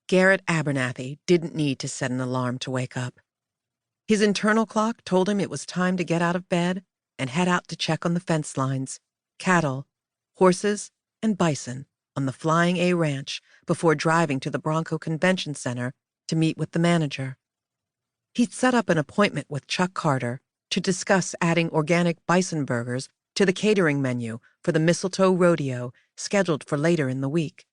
Garrett Abernathy didn't need to set an alarm to wake up. His internal clock told him it was time to get out of bed and head out to check on the fence lines, cattle, horses, and bison on the Flying A Ranch before driving to the Bronco Convention Center to meet with the manager. He'd set up an appointment with Chuck Carter to discuss adding organic bison burgers to the catering menu for the Mistletoe Rodeo scheduled for later in the week.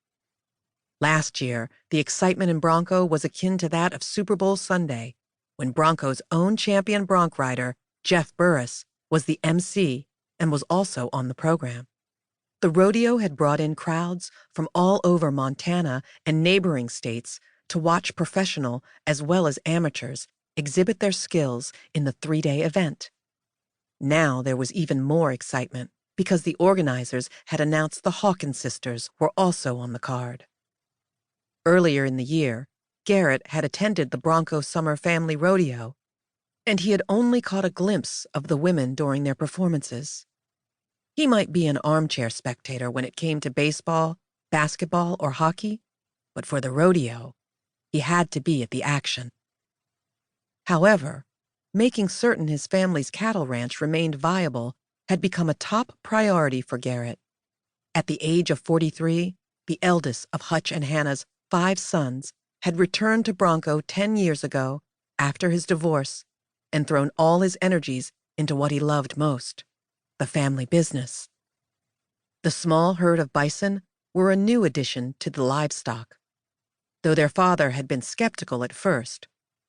Last year, the excitement in Bronco was akin to that of Super Bowl Sunday, when Bronco's own champion bronc rider, Jeff Burris, was the MC and was also on the program. The rodeo had brought in crowds from all over Montana and neighboring states to watch professional as well as amateurs exhibit their skills in the 3-day event. Now there was even more excitement because the organizers had announced the Hawkins sisters were also on the card. Earlier in the year, Garrett had attended the Bronco Summer Family Rodeo, and he had only caught a glimpse of the women during their performances. He might be an armchair spectator when it came to baseball, basketball, or hockey, but for the rodeo, he had to be at the action. However, making certain his family's cattle ranch remained viable had become a top priority for Garrett. At the age of 43, the eldest of Hutch and Hannah's 5 sons had returned to Bronco 10 years ago after his divorce and thrown all his energies into what he loved most, the family business. The small herd of bison were a new addition to the livestock. Though their father had been skeptical at first,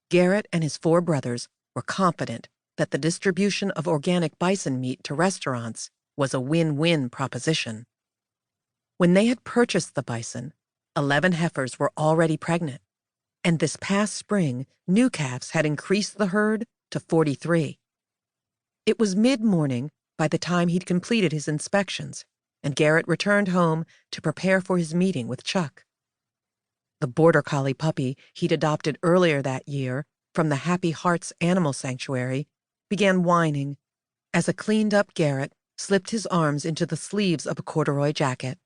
Garrett and his 4 brothers were confident that the distribution of organic bison meat to restaurants was a win-win proposition. When they had purchased the bison, 11 heifers were already pregnant, and this past spring, new calves had increased the herd to 43. It was mid-morning by the time he'd completed his inspections, and Garrett returned home to prepare for his meeting with Chuck. The border collie puppy he'd adopted earlier that year from the Happy Hearts Animal Sanctuary began whining as a cleaned-up Garrett slipped his arms into the sleeves of a corduroy jacket.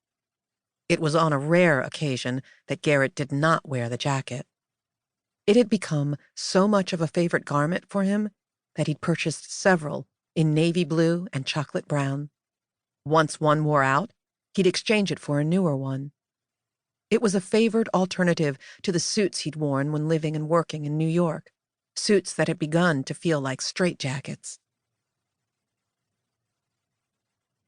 It was on a rare occasion that Garrett did not wear the jacket. It had become so much of a favorite garment for him that he'd purchased several in navy blue and chocolate brown. Once one wore out, he'd exchange it for a newer one. It was a favored alternative to the suits he'd worn when living and working in New York, suits that had begun to feel like straitjackets.